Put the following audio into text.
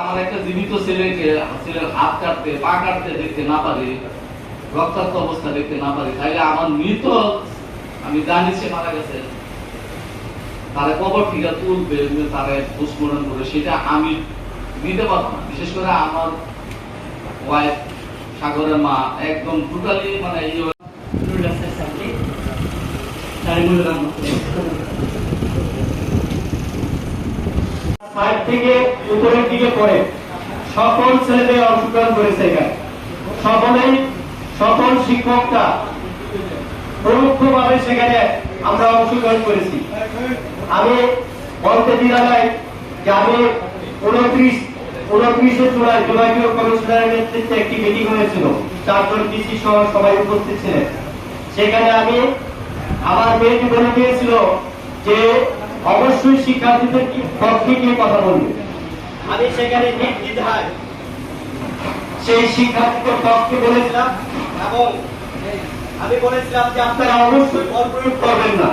আমার একটা জীবিত ছেলেকে ছেলের হাত কাটতে পা কাটতে দেখতে না পারি, রক্তাক্ত অবস্থা দেখতে না পারি, তাইলে আমার মৃত আমি জানি সে মারা গেছে, তারা কবর থেকে তুলবে, তারা পোস্টমর্টম করে, সেটা আমি দিতে পারবো না। বিশেষ করে আমার ওয়াইফ সাগরের মা একদম টোটালি মানে থেকে উপরের দিকে পড়ে সকল ছেলেদের অংশগ্রহণ করেছে এখানে। সকল শিক্ষকরা প্রমুখভাবে সেখানে আমরা অংশগ্রহণ করেছি। আমি বলতে দ্বিধা নাই যে আমি 29 জুলাই বিভাগীয় কমিশনারের নেতৃত্বে একটি মিটিং হয়েছিল, 4 জন ডিসি সহ সবাই উপস্থিত ছিলেন। সেখানে আমি আমার মেয়েটি বলে দিয়েছিল যে অবশ্যই শিক্ষার্থীদের পক্ষে গিয়ে কথা বলবে। আমি সেখানে নির্দ্বিধায় সেই শিক্ষার্থীদের পক্ষে বলেছিলাম এবং আমি বলেছিলাম যে আপনারা অবশ্যই বল প্রয়োগ করবেন না।